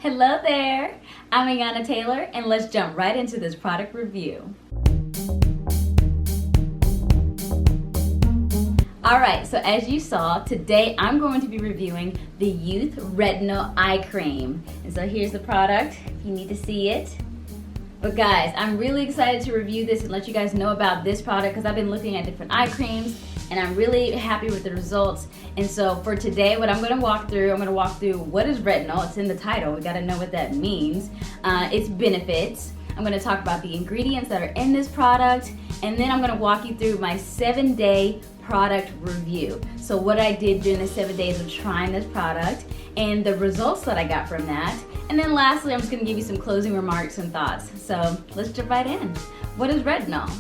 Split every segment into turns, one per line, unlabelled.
Hello there, I'm Ayana Taylor, and let's jump right into this product review. Alright, so as you saw, today I'm going to be reviewing the Yeouth Retinol Eye Cream. And so here's the product, if you need to see it. But guys, I'm really excited to review this and let you guys know about this product because I've been looking at different eye creams and I'm really happy with the results. And so for today, what I'm going to walk through, what is retinol. It's in the title. We got to know what that means. Its benefits. I'm going to talk about the ingredients that are in this product, and then I'm going to walk you through my 7-day product review. So what I did during the 7 days of trying this product and the results that I got from that. And then lastly, I'm just going to give you some closing remarks and thoughts. So let's jump right in. What is retinol?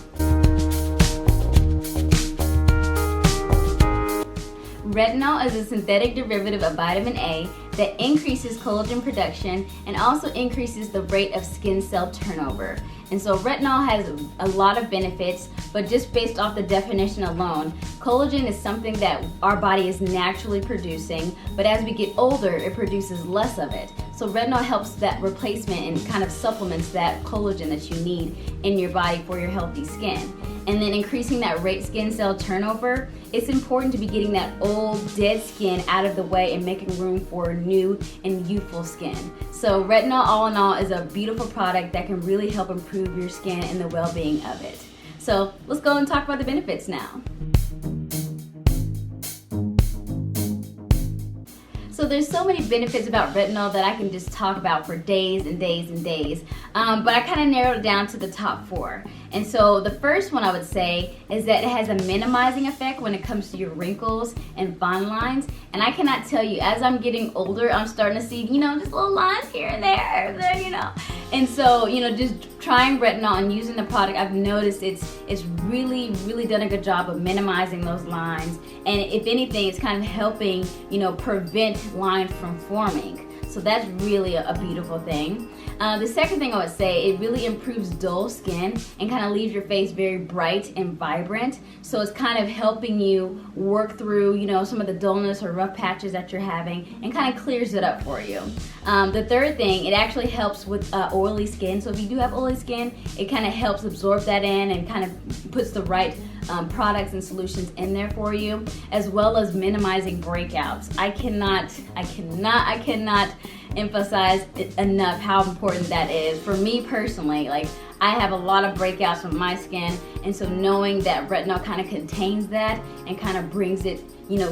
Retinol is a synthetic derivative of vitamin A that increases collagen production and also increases the rate of skin cell turnover. And so retinol has a lot of benefits, but just based off the definition alone, collagen is something that our body is naturally producing, but as we get older, it produces less of it. So retinol helps that replacement and kind of supplements that collagen that you need in your body for your healthy skin. And then increasing that rate skin cell turnover, it's important to be getting that old dead skin out of the way and making room for new and youthful skin. So retinol, all in all, is a beautiful product that can really help improve your skin and the well-being of it. So let's go and talk about the benefits now. So there's so many benefits about retinol that I can just talk about for days and days and days, but I kind of narrowed it down to the top 4. And so the first one I would say is that it has a minimizing effect when it comes to your wrinkles and fine lines. And I cannot tell you, as I'm getting older, I'm starting to see, just little lines here and there, And so, just trying retinol and using the product, I've noticed it's really done a good job of minimizing those lines. And if anything, it's kind of helping, prevent lines from forming. So that's really a beautiful thing. The second thing I would say, it really improves dull skin and kind of leaves your face very bright and vibrant. So it's kind of helping you work through, some of the dullness or rough patches that you're having and kind of clears it up for you. The third thing, it actually helps with oily skin. So if you do have oily skin, it kind of helps absorb that in and kind of puts the right products and solutions in there for you, as well as minimizing breakouts. I cannot emphasize enough how important that is. For me personally, I have a lot of breakouts on my skin, and so knowing that retinol kind of contains that and kind of brings it,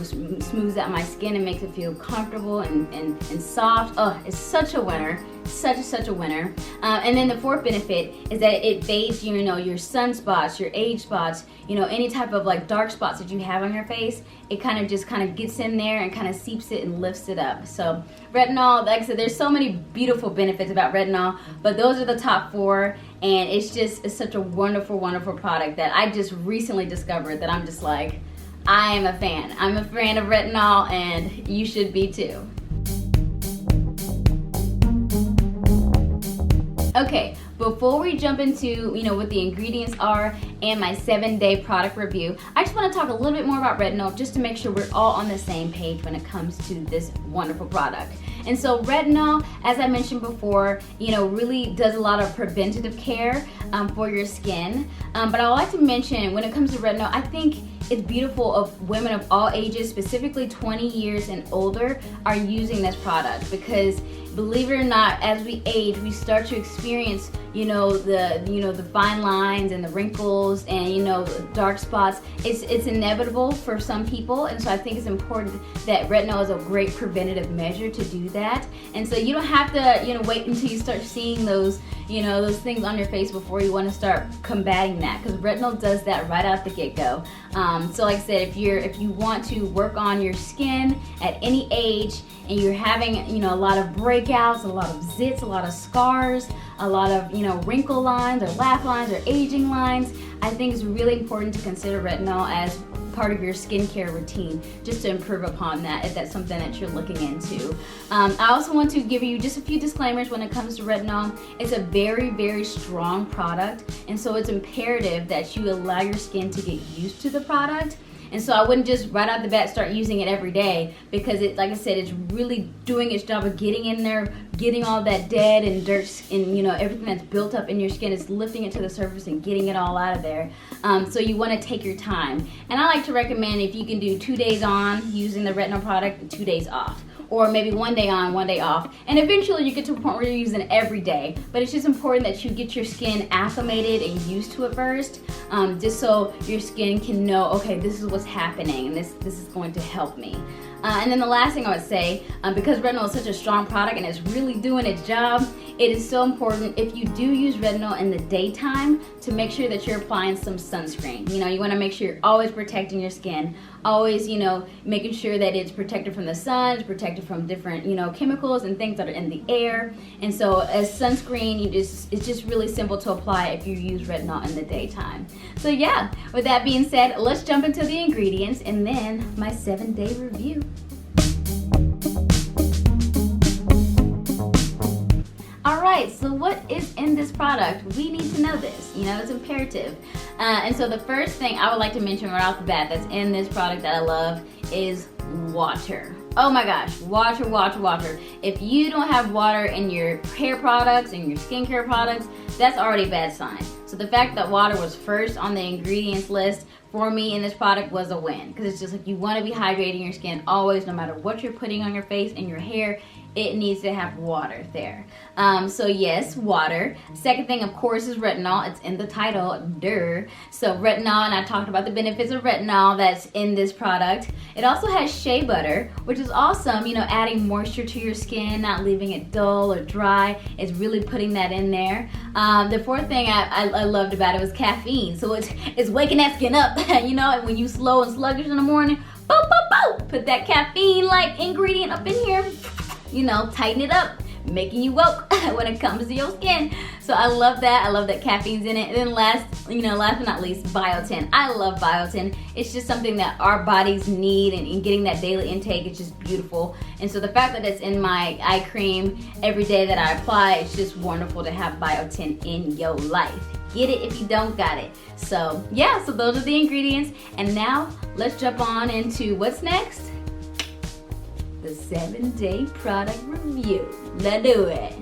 smooths out my skin and makes it feel comfortable and soft. Oh, it's such a winner. Such a winner. And then the fourth benefit is that it fades, your sunspots, your age spots, any type of dark spots that you have on your face. It kind of gets in there and kind of seeps it and lifts it up. So retinol, like I said, there's so many beautiful benefits about retinol, but those are the top 4. And it's such a wonderful product that I just recently discovered that I'm just like, I am a fan. I'm a fan of retinol, and you should be too. Okay, before we jump into what the ingredients are and my 7-day product review, I just want to talk a little bit more about retinol just to make sure we're all on the same page when it comes to this wonderful product. And so retinol, as I mentioned before, really does a lot of preventative care for your skin. But I would like to mention, when it comes to retinol, I think it's beautiful of women of all ages, specifically 20 years and older, are using this product because, believe it or not, as we age, we start to experience, the fine lines and the wrinkles and, dark spots. It's inevitable for some people, and so I think it's important that retinol is a great preventative measure to do that. And so you don't have to, wait until you start seeing those, those things on your face before you want to start combating that, because retinol does that right out the get-go. So like I said, if you want to work on your skin at any age and you're having, a lot of breakouts, a lot of zits, a lot of scars, a lot of, wrinkle lines or laugh lines or aging lines, I think it's really important to consider retinol as part of your skincare routine, just to improve upon that if that's something that you're looking into. I also want to give you just a few disclaimers when it comes to retinol. It's a very strong product, and so it's imperative that you allow your skin to get used to the product. And so I wouldn't just right out the bat start using it every day, because it, like I said, it's really doing its job of getting in there, getting all that dead and dirt and everything that's built up in your skin. It's lifting it to the surface and getting it all out of there. So you want to take your time. And I like to recommend if you can do 2 days on using the retinol product and 2 days off. Or maybe 1 day on, 1 day off. And eventually you get to a point where you're using it every day. But it's just important that you get your skin acclimated and used to it first, just so your skin can know, okay, this is what's happening and this is going to help me. And then the last thing I would say, because retinol is such a strong product and it's really doing its job, it is so important if you do use retinol in the daytime to make sure that you're applying some sunscreen. You want to make sure you're always protecting your skin, always, making sure that it's protected from the sun, it's protected from different, chemicals and things that are in the air. And so as sunscreen, it's just really simple to apply if you use retinol in the daytime. So yeah, with that being said, let's jump into the ingredients and then my 7-day review. Alright, so what is in this product? We need to know this, it's imperative. And so the first thing I would like to mention right off the bat that's in this product that I love is water. Oh my gosh, water, water, water. If you don't have water in your hair products and your skincare products, that's already a bad sign. So the fact that water was first on the ingredients list for me in this product was a win, because it's just like you want to be hydrating your skin always, no matter what you're putting on your face and your hair. It needs to have water there. So yes, water. Second thing, of course, is retinol. It's in the title, duh. So retinol, and I talked about the benefits of retinol that's in this product. It also has shea butter, which is awesome, adding moisture to your skin, not leaving it dull or dry. It's really putting that in there. The fourth thing I loved about it was caffeine. So it's waking that skin up, and when you slow and sluggish in the morning, boop, boop, boop, put that caffeine-like ingredient up in here. Tighten it up, making you woke when it comes to your skin. So I love that. I love that caffeine's in it. And then last but not least, biotin. I love biotin. It's just something that our bodies need, and getting that daily intake is just beautiful. And so the fact that it's in my eye cream every day that I apply, it's just wonderful to have biotin in your life. Get it if you don't got it. So yeah, so those are the ingredients. And now let's jump on into what's next. The 7-day product review. Let's do it.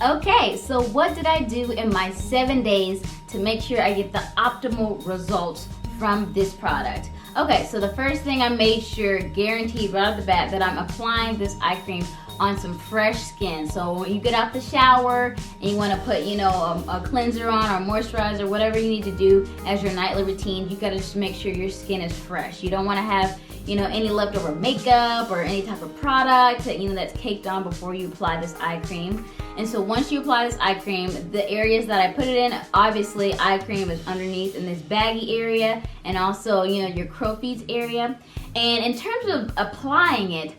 Okay, so what did I do in my 7 days to make sure I get the optimal results from this product? Okay, so the first thing I made sure, guaranteed right off the bat, that I'm applying this eye cream on some fresh skin. So when you get out the shower and you want to put, a cleanser on or moisturizer, whatever you need to do as your nightly routine, you got to just make sure your skin is fresh. You don't want to have, any leftover makeup or any type of product that, that's caked on before you apply this eye cream. And so once you apply this eye cream, the areas that I put it in, obviously eye cream is underneath in this baggy area, and also, your crow's feet area. And in terms of applying it,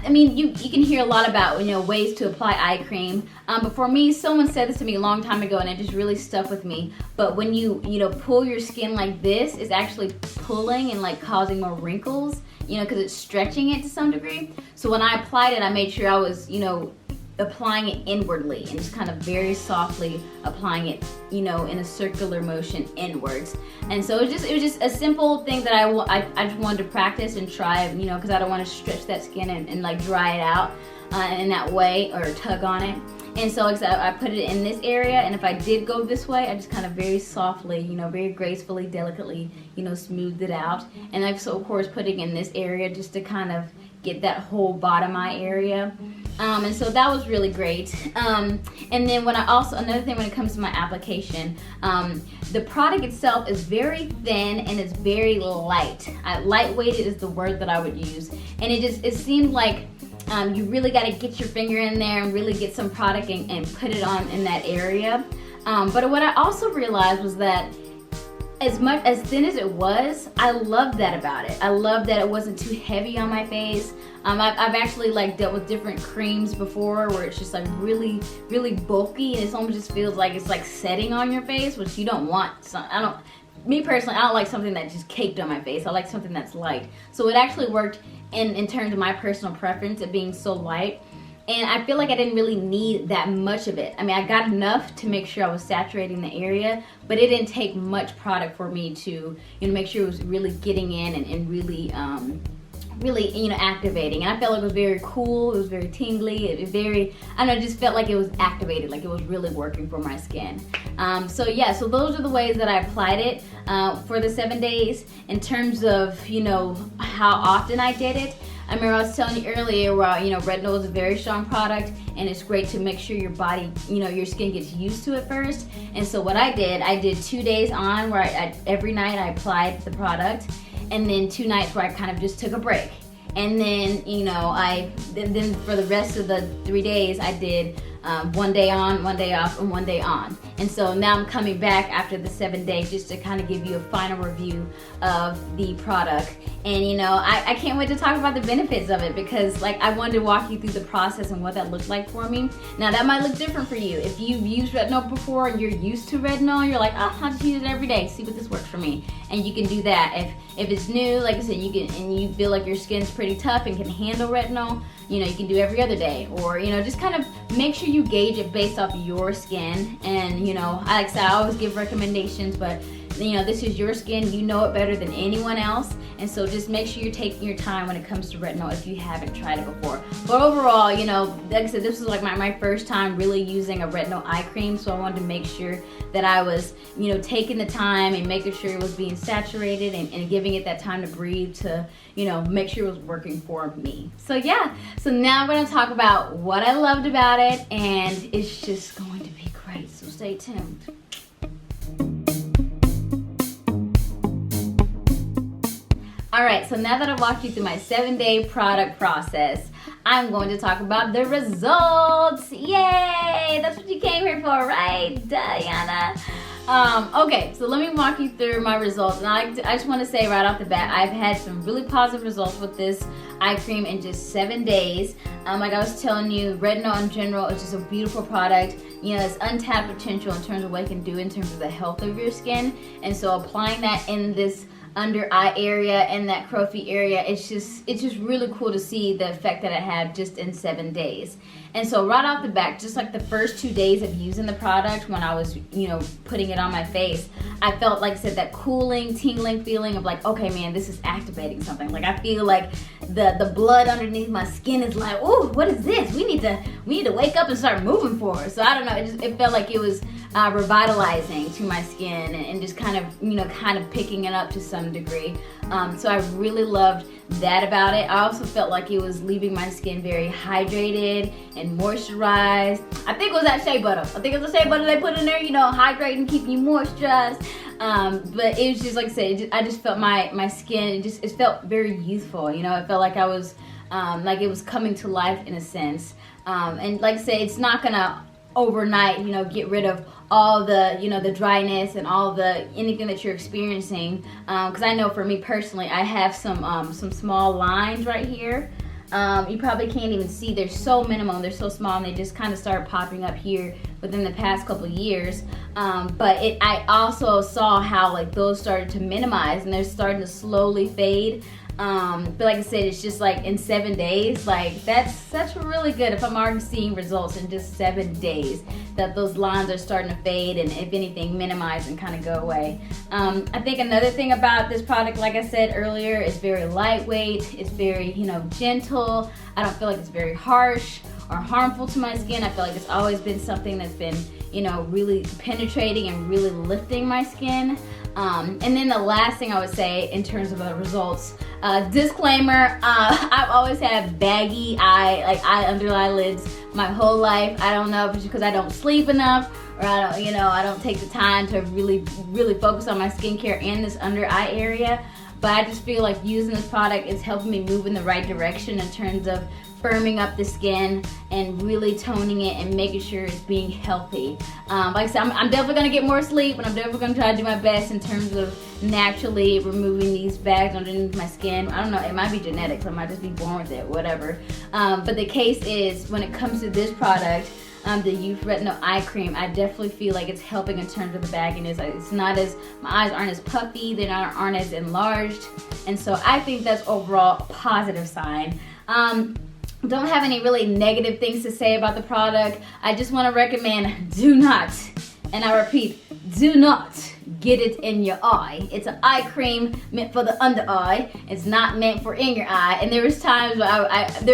you can hear a lot about, ways to apply eye cream. But for me, someone said this to me a long time ago, and it just really stuck with me. But when you, pull your skin like this, it's actually pulling and causing more wrinkles, because it's stretching it to some degree. So when I applied it, I made sure I was, applying it inwardly and just kind of very softly applying it, in a circular motion inwards. And so it was just a simple thing that I just wanted to practice and try, because I don't want to stretch that skin and dry it out in that way or tug on it. And so I put it in this area, and if I did go this way, I just kind of very softly, very gracefully, delicately, smoothed it out. And I'm so of course putting in this area just to kind of get that whole bottom eye area. And so that was really great. And then another thing when it comes to my application, the product itself is very thin and it's very light. Lightweighted is the word that I would use. And it seemed like you really got to get your finger in there and really get some product and put it on in that area. But what I also realized was that as thin as it was, I loved that about it. I loved that it wasn't too heavy on my face. I've actually dealt with different creams before where it's just really, really bulky, and it almost just feels like it's setting on your face, which you don't want. So me personally, I don't like something that just caked on my face. I like something that's light. So it actually worked in terms of my personal preference of being so light. and I feel like I didn't really need that much of it. I mean, I got enough to make sure I was saturating the area, but it didn't take much product for me to, make sure it was really getting in and really activating. And I felt like it was very cool, it was very tingly, it was very, I don't know, it just felt like it was activated, like it was really working for my skin. So yeah, so those are the ways that I applied it for the 7 days. In terms of, how often I did it, I remember I was telling you earlier where, retinol is a very strong product, and it's great to make sure your body, your skin gets used to it first. And so what I did 2 days on where I every night I applied the product, and then 2 nights where I kind of just took a break. And then, then for the rest of the 3 days, I did 1 day on, 1 day off, and 1 day on. And so now I'm coming back after the 7 days just to kind of give you a final review of the product. And I can't wait to talk about the benefits of it, because I wanted to walk you through the process and what that looked like for me. Now that might look different for you. If you've used retinol before and you're used to retinol, you're like, oh, I'll just use it every day, see what this works for me. And you can do that. If it's new, like I said, you can, and you feel like your skin's pretty tough and can handle retinol, you can do every other day, or just kind of make sure you gauge it based off your skin. And like I said, I always give recommendations, but this is your skin, you know it better than anyone else. And so just make sure you're taking your time when it comes to retinol if you haven't tried it before. But overall, like I said, this was like my first time really using a retinol eye cream, so I wanted to make sure that I was, taking the time and making sure it was being saturated and giving it that time to breathe to, make sure it was working for me. So yeah, so now we're gonna talk about what I loved about it, and it's just going to be great, so stay tuned. All right, so now that I've walked you through my 7-day product process, I'm going to talk about the results. Yay! That's what you came here for, right, Ayana? Okay, so let me walk you through my results. And I just want to say right off the bat, I've had some really positive results with this eye cream in just 7 days. Like I was telling you, retinol in general is just a beautiful product. It's untapped potential in terms of what it can do in terms of the health of your skin. And so applying that in this under eye area and that crow's feet area, it's just really cool to see the effect that it had just in 7 days. And so right off the bat, just like the first 2 days of using the product, when I was putting it on my face, I felt, like I said, that cooling, tingling feeling of like, okay man, this is activating something. Like I feel like the blood underneath my skin is like, oh, what is this? We need to wake up and start moving forward. So I don't know, it felt like it was revitalizing to my skin and just kind of picking it up to some degree. So I really loved that about it. I also felt like it was leaving my skin very hydrated and moisturized. I think it was that shea butter. I think it was the shea butter they put in there, hydrating, keeping you moisturized. But it was just, like I said, I just felt my skin, it felt very youthful. It felt like I was, like it was coming to life in a sense. And like I said, it's not gonna overnight, get rid of all the, the dryness and all the anything that you're experiencing. Because I know for me personally, I have some small lines right here. You probably can't even see. They're so minimal, they're so small, and they just kind of started popping up here within the past couple of years. But I also saw how those started to minimize and they're starting to slowly fade. But like I said, it's just like in 7 days, that's really good. If I'm already seeing results in just 7 days, that those lines are starting to fade and if anything minimize and kind of go away. I think another thing about this product, like I said earlier, is very lightweight. It's very, gentle. I don't feel like it's very harsh or harmful to my skin. I feel like it's always been something that's been, really penetrating and really lifting my skin. And then the last thing I would say in terms of the results, disclaimer, I've always had baggy under eyelids my whole life. I don't know if it's because I don't sleep enough or I don't take the time to really focus on my skincare and this under eye area. But I just feel like using this product is helping me move in the right direction in terms of firming up the skin and really toning it and making sure it's being healthy. Like I said, I'm definitely gonna get more sleep, and I'm definitely gonna try to do my best in terms of naturally removing these bags underneath my skin. I don't know, it might be genetics, I might just be born with it, whatever. But the case is, when it comes to this product, the Yeouth Retinol Eye Cream, I definitely feel like it's helping in terms of the bagginess. It's not as, my eyes aren't as puffy, they aren't as enlarged, and so I think that's overall a positive sign. don't have any really negative things to say about the product. I just want to recommend, do not, and I repeat, do not get it in your eye. It's an eye cream meant for the under eye. It's not meant for in your eye. And there was times where I think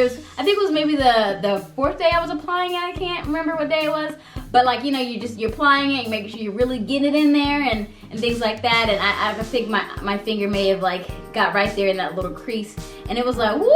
it was maybe the fourth day I was applying it. I can't remember what day it was. But like, you know, you're applying it, you make sure you're really getting it in there and things like that. And I think my finger may have like got right there in that little crease. And it was like, woo!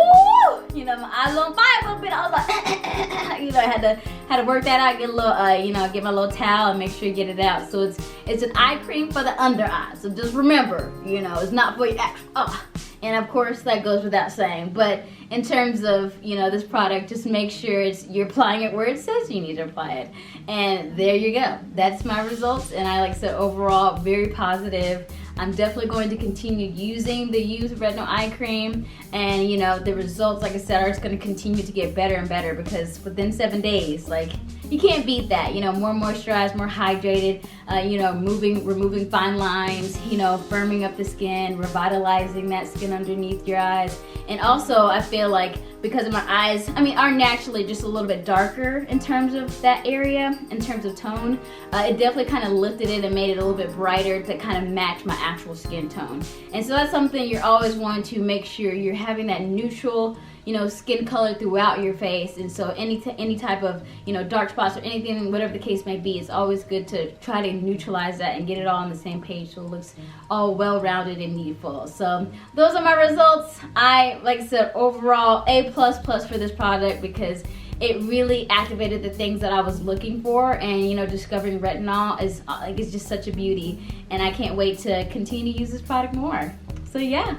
You know, my eyes on fire a little bit. I was like, you know, I had to work that out, get a little, you know, get my little towel and make sure you get it out. So it's an eye cream for the under eye. So just remember, you know, it's not for your actual eye. And of course that goes without saying, but in terms of, you know, this product, just make sure you're applying it where it says you need to apply it. And there you go. That's my results, and I, like I said, overall very positive. I'm definitely going to continue using the Yeouth Retinol Eye Cream, and you know, the results, like I said, are just going to continue to get better and better, because within 7 days, like, you can't beat that. You know, more moisturized, more hydrated, you know, removing fine lines, you know, firming up the skin, revitalizing that skin underneath your eyes. And also, I feel like because of my eyes, I mean, are naturally just a little bit darker in terms of that area, in terms of tone, it definitely kind of lifted it and made it a little bit brighter to kind of match my actual skin tone. And so that's something you're always wanting to make sure you're having that neutral, you know, skin color throughout your face. And so any type of, you know, dark spots or anything, whatever the case may be, it's always good to try to neutralize that and get it all on the same page so it looks all well-rounded and needful. So those are my results. Like I said, overall A++ for this product, because it really activated the things that I was looking for. And you know, discovering retinol is like, it's just such a beauty, and I can't wait to continue to use this product more. So yeah,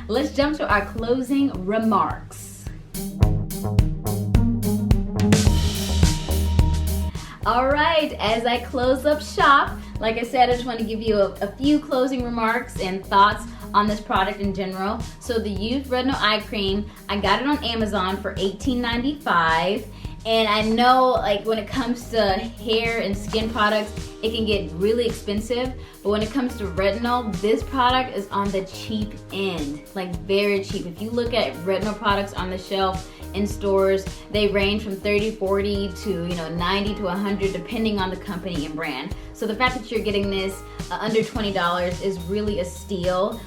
let's jump to our closing remarks. All right, as I close up shop, like I said, I just want to give you a few closing remarks and thoughts on this product in general. So the Yeouth Retinol Eye Cream, I got it on Amazon for $18.95. And I know, like, when it comes to hair and skin products, it can get really expensive. But when it comes to retinol, this product is on the cheap end, like very cheap. If you look at retinol products on the shelf in stores, they range from $30, $40 to, you know, $90 to $100, depending on the company and brand. So the fact that you're getting this under $20 is really a steal.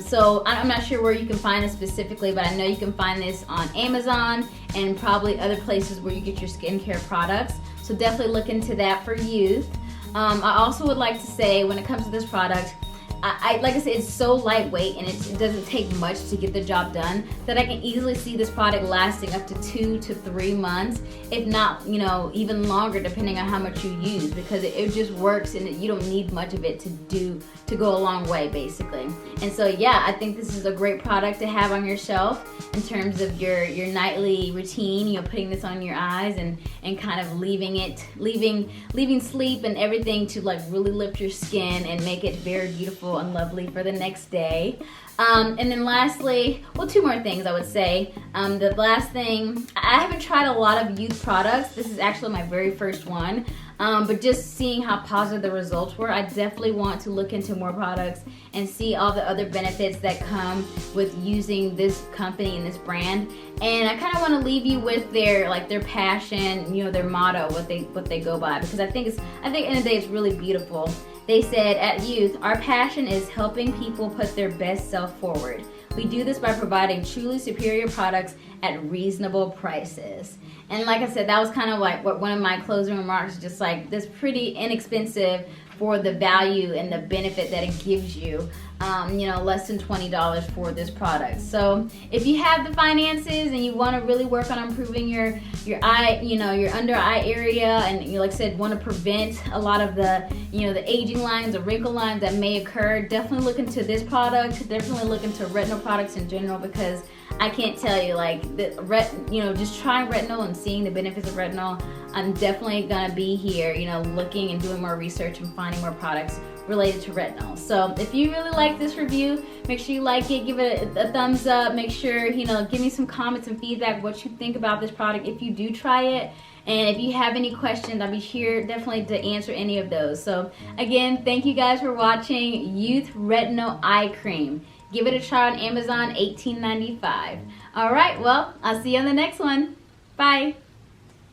So I'm not sure where you can find it specifically, but I know you can find this on Amazon and probably other places where you get your skincare products. So definitely look into that for Yeouth. I also would like to say, when it comes to this product, like I said, it's so lightweight and it doesn't take much to get the job done, that I can easily see this product lasting up to 2 to 3 months, if not, you know, even longer, depending on how much you use, because it just works and you don't need much of it to go a long way, basically. And so yeah, I think this is a great product to have on your shelf in terms of your nightly routine, you know, putting this on your eyes and kind of leaving sleep and everything to like really lift your skin and make it very beautiful and lovely for the next day. And then lastly, well, 2 more things I would say. The last thing, I haven't tried a lot of Yeouth products. This is actually my very first one. But just seeing how positive the results were, I definitely want to look into more products and see all the other benefits that come with using this company and this brand. And I kind of want to leave you with their passion, you know, their motto, what they go by, because I think at the end of the day, it's really beautiful. They said, at Yeouth, our passion is helping people put their best self forward. We do this by providing truly superior products at reasonable prices. And like I said, that was kind of like what one of my closing remarks, just like this pretty inexpensive for the value and the benefit that it gives you. You know, less than $20 for this product. So if you have the finances and you want to really work on improving your eye, you know, your under eye area, and you, like I said, want to prevent a lot of the, you know, the aging lines, the wrinkle lines that may occur, definitely look into this product. Definitely look into retinol products in general, because I can't tell you, like, you know, just trying retinol and seeing the benefits of retinol, I'm definitely gonna be here, you know, looking and doing more research and finding more products related to retinol. So if you really like this review, make sure you like it, give it a thumbs up, make sure, you know, give me some comments and feedback, what you think about this product if you do try it. And if you have any questions, I'll be here definitely to answer any of those. So again, thank you guys for watching Yeouth Retinol Eye Cream. Give it a try on Amazon, $18.95. All right, well, I'll see you on the next one. Bye.